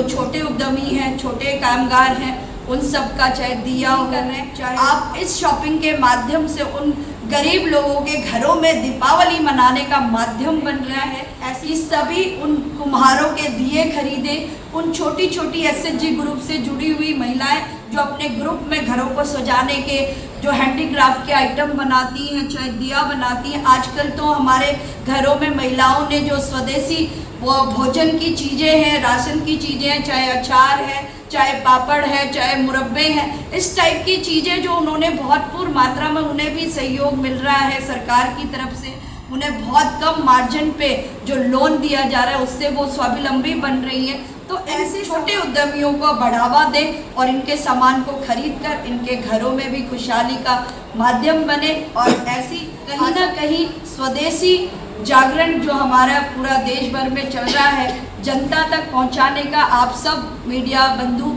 छोटे उद्यमी हैं, छोटे कामगार हैं, उन सब का चाहे दिया कर रहे हैं, चाहे आप इस शॉपिंग के माध्यम से उन गरीब लोगों के घरों में दीपावली मनाने का माध्यम बन रहा है। ऐसी सभी उन कुम्हारों के दिए खरीदे, उन छोटी छोटी एसएचजी ग्रुप से जुड़ी हुई महिलाएं जो अपने ग्रुप में घरों को सजाने के जो हैंडीक्राफ्ट के आइटम बनाती हैं, चाहे दिया बनाती हैं। आजकल तो हमारे घरों में महिलाओं ने जो स्वदेशी वो भोजन की चीज़ें हैं, राशन की चीज़ें हैं, चाहे अचार है, चाहे पापड़ है, चाहे मुरब्बे हैं, इस टाइप की चीज़ें जो उन्होंने भरपूर मात्रा में, उन्हें भी सहयोग मिल रहा है सरकार की तरफ से। उन्हें बहुत कम मार्जिन पे जो लोन दिया जा रहा है उससे वो स्वावलंबी बन रही हैं। तो ऐसे छोटे उद्यमियों को बढ़ावा दें और इनके सामान को खरीद कर इनके घरों में भी खुशहाली का माध्यम बने। और ऐसी कहीं ना कहीं स्वदेशी जागरण जो हमारा पूरा देश भर में चल रहा है, जनता तक पहुंचाने का आप सब मीडिया बंधु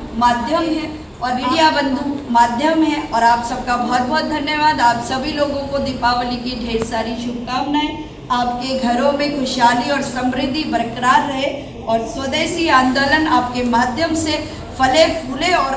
माध्यम है और आप सबका बहुत बहुत धन्यवाद। आप सभी लोगों को दीपावली की ढेर सारी शुभकामनाएं। आपके घरों में खुशहाली और समृद्धि बरकरार रहे और स्वदेशी आंदोलन आपके माध्यम से फले फूले और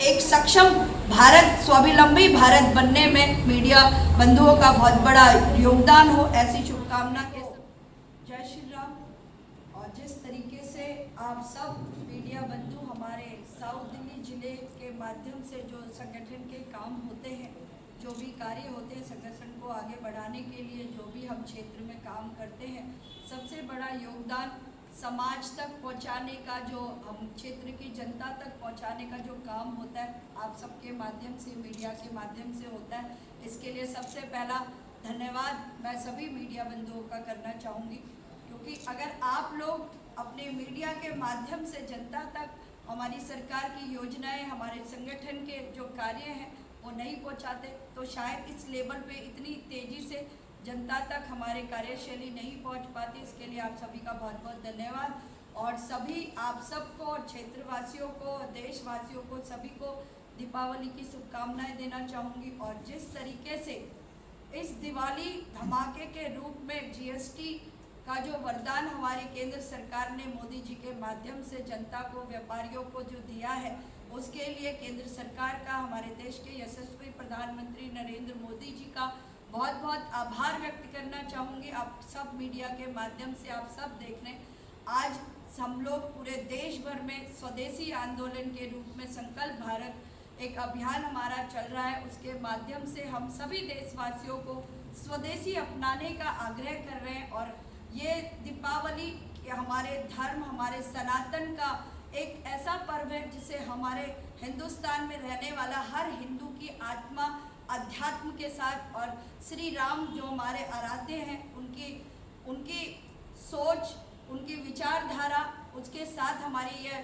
एक सक्षम भारत, स्वावलंबी भारत बनने में मीडिया बंधुओं का बहुत बड़ा योगदान हो, ऐसी शुभकामना के साथ जय श्री राम। और जिस तरीके से आप सब मीडिया बंधु हमारे साउथ दिल्ली जिले के माध्यम से जो संगठन के काम होते हैं, जो भी कार्य होते हैं संगठन को आगे बढ़ाने के लिए, जो भी हम क्षेत्र में काम करते हैं, सबसे बड़ा योगदान समाज तक पहुंचाने का, जो हम क्षेत्र की जनता तक पहुंचाने का जो काम होता है, आप सबके माध्यम से, मीडिया के माध्यम से होता है। इसके लिए सबसे पहला धन्यवाद मैं सभी मीडिया बंधुओं का करना चाहूँगी, क्योंकि अगर आप लोग अपने मीडिया के माध्यम से जनता तक हमारी सरकार की योजनाएं, हमारे संगठन के जो कार्य हैं वो नहीं पहुंचाते, तो शायद इस लेवल पे इतनी तेज़ी से जनता तक हमारे कार्यशैली नहीं पहुंच पाती। इसके लिए आप सभी का बहुत बहुत धन्यवाद। और सभी आप सबको और क्षेत्रवासियों को, देशवासियों को, सभी को दीपावली की शुभकामनाएं देना चाहूँगी। और जिस तरीके से इस दिवाली धमाके के रूप में जीएसटी का जो वरदान हमारी केंद्र सरकार ने मोदी जी के माध्यम से जनता को, व्यापारियों को जो दिया है, उसके लिए केंद्र सरकार का, हमारे देश के यशस्वी प्रधानमंत्री नरेंद्र मोदी जी का बहुत बहुत आभार व्यक्त करना चाहूँगी। आप सब मीडिया के माध्यम से आप सब देख रहे हैं, आज हम लोग पूरे देश भर में स्वदेशी आंदोलन के रूप में संकल्प भारत एक अभियान हमारा चल रहा है, उसके माध्यम से हम सभी देशवासियों को स्वदेशी अपनाने का आग्रह कर रहे हैं। और ये दीपावली हमारे धर्म, हमारे सनातन का एक ऐसा पर्व है जिसे हमारे हिंदुस्तान में रहने वाला हर हिंदू की आत्मा अध्यात्म के साथ, और श्री राम जो हमारे आराध्य हैं, उनकी सोच, उनकी विचारधारा, उसके साथ हमारी ये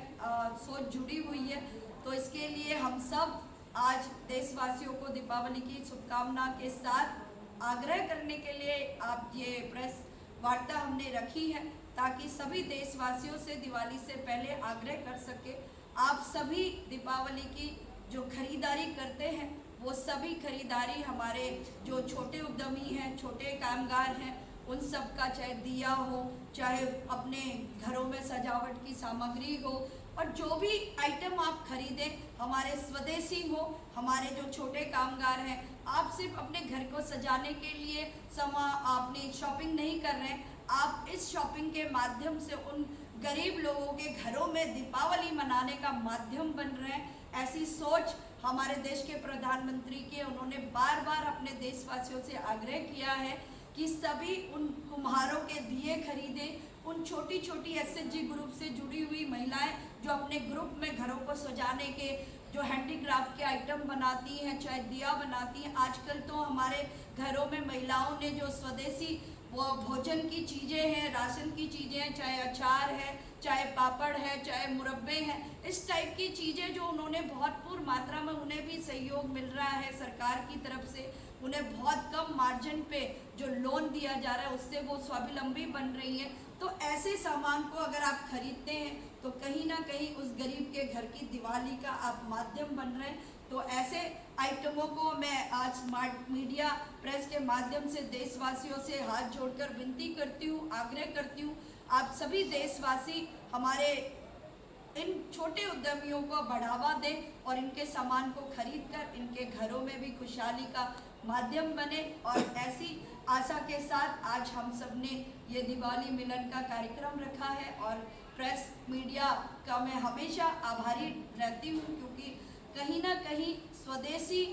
सोच जुड़ी हुई है। तो इसके लिए हम सब आज देशवासियों को दीपावली की शुभकामना के साथ आग्रह करने के लिए आप ये प्रेस वार्ता हमने रखी है, ताकि सभी देशवासियों से दिवाली से पहले आग्रह कर सके, आप सभी दीपावली की जो खरीदारी करते हैं वो सभी खरीदारी हमारे जो छोटे उद्यमी हैं, छोटे कामगार हैं, उन सब का, चाहे दिया हो, चाहे अपने घरों में सजावट की सामग्री हो, और जो भी आइटम आप खरीदें हमारे स्वदेशी हो। हमारे जो छोटे कामगार हैं, आप सिर्फ अपने घर को सजाने के लिए अपनी शॉपिंग नहीं कर रहे हैं, आप इस शॉपिंग के माध्यम से उन गरीब लोगों के घरों में दीपावली मनाने का माध्यम बन रहे हैं। ऐसी सोच हमारे देश के प्रधानमंत्री की, उन्होंने बार बार अपने देशवासियों से आग्रह किया है कि सभी उन कुम्हारों के दिए खरीदे, उन छोटी छोटी एसएचजी ग्रुप से जुड़ी हुई महिलाएं जो अपने ग्रुप में घरों को सजाने के जो हैंडीक्राफ्ट के आइटम बनाती हैं, चाहे दिया बनाती हैं। आजकल तो हमारे घरों में महिलाओं ने जो स्वदेशी वो भोजन की चीज़ें हैं, राशन की चीज़ें हैं, चाहे अचार है, चाहे पापड़ है, चाहे मुरब्बे हैं, इस टाइप की चीज़ें जो उन्होंने भरपूर मात्रा में, उन्हें भी सहयोग मिल रहा है सरकार की तरफ से। उन्हें बहुत कम मार्जिन पे जो लोन दिया जा रहा है उससे वो स्वावलंबी बन रही हैं। तो ऐसे सामान को अगर आप खरीदते हैं तो कहीं ना कहीं उस गरीब के घर की दिवाली का आप माध्यम बन रहे हैं। तो ऐसे आइटमों को मैं आज स्मार्ट मीडिया प्रेस के माध्यम से देशवासियों से हाथ जोड़कर विनती करती हूँ, आग्रह करती हूँ, आप सभी देशवासी हमारे इन छोटे उद्यमियों को बढ़ावा दे और इनके सामान को खरीद कर इनके घरों में भी खुशहाली का माध्यम बने। और ऐसी आशा के साथ आज हम सब ने ये दिवाली मिलन का कार्यक्रम रखा है। और प्रेस मीडिया का मैं हमेशा आभारी रहती हूँ, क्योंकि कहीं ना कहीं स्वदेशी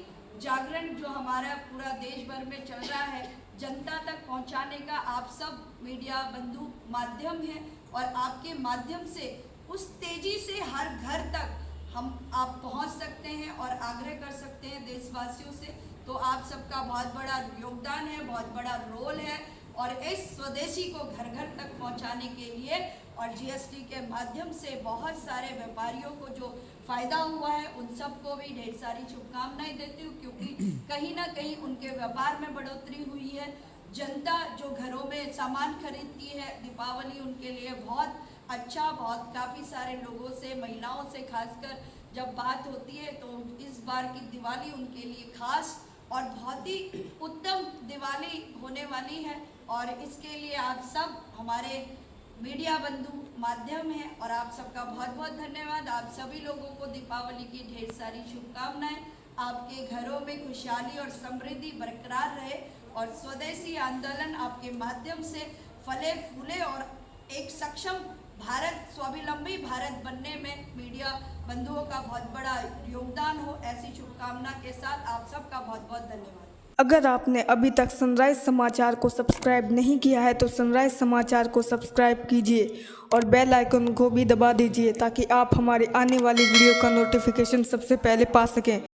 जागरण जो हमारा पूरा देश भर में चल रहा है, जनता तक पहुंचाने का आप सब मीडिया बंधु माध्यम है। और आपके माध्यम से उस तेजी से हर घर तक आप पहुंच सकते हैं और आग्रह कर सकते हैं देशवासियों से। तो आप सबका बहुत बड़ा योगदान है, बहुत बड़ा रोल है। और इस स्वदेशी को घर घर तक पहुंचाने के लिए और जीएसटी के माध्यम से बहुत सारे व्यापारियों को जो फ़ायदा हुआ है, उन सबको भी ढेर सारी शुभकामनाएं देती हूँ, क्योंकि कहीं ना कहीं उनके व्यापार में बढ़ोतरी हुई है। जनता जो घरों में सामान खरीदती है, दीपावली उनके लिए बहुत अच्छा, बहुत काफ़ी सारे लोगों से, महिलाओं से खासकर जब बात होती है, तो इस बार की दिवाली उनके लिए खास और बहुत ही उत्तम दिवाली होने वाली है। और इसके लिए आप सब हमारे मीडिया बंधु माध्यम है और आप सबका बहुत बहुत धन्यवाद। आप सभी लोगों को दीपावली की ढेर सारी शुभकामनाएं। आपके घरों में खुशहाली और समृद्धि बरकरार रहे और स्वदेशी आंदोलन आपके माध्यम से फले फूले और एक सक्षम भारत, स्वावलंबी भारत बनने में मीडिया बंधुओं का बहुत बड़ा योगदान हो। ऐसी शुभकामना के साथ आप सबका बहुत बहुत धन्यवाद। अगर आपने अभी तक सनराइज समाचार को सब्सक्राइब नहीं किया है तो सनराइज समाचार को सब्सक्राइब कीजिए और बेल आइकन को भी दबा दीजिए, ताकि आप हमारे आने वाली वीडियो का नोटिफिकेशन सबसे पहले पा सकें।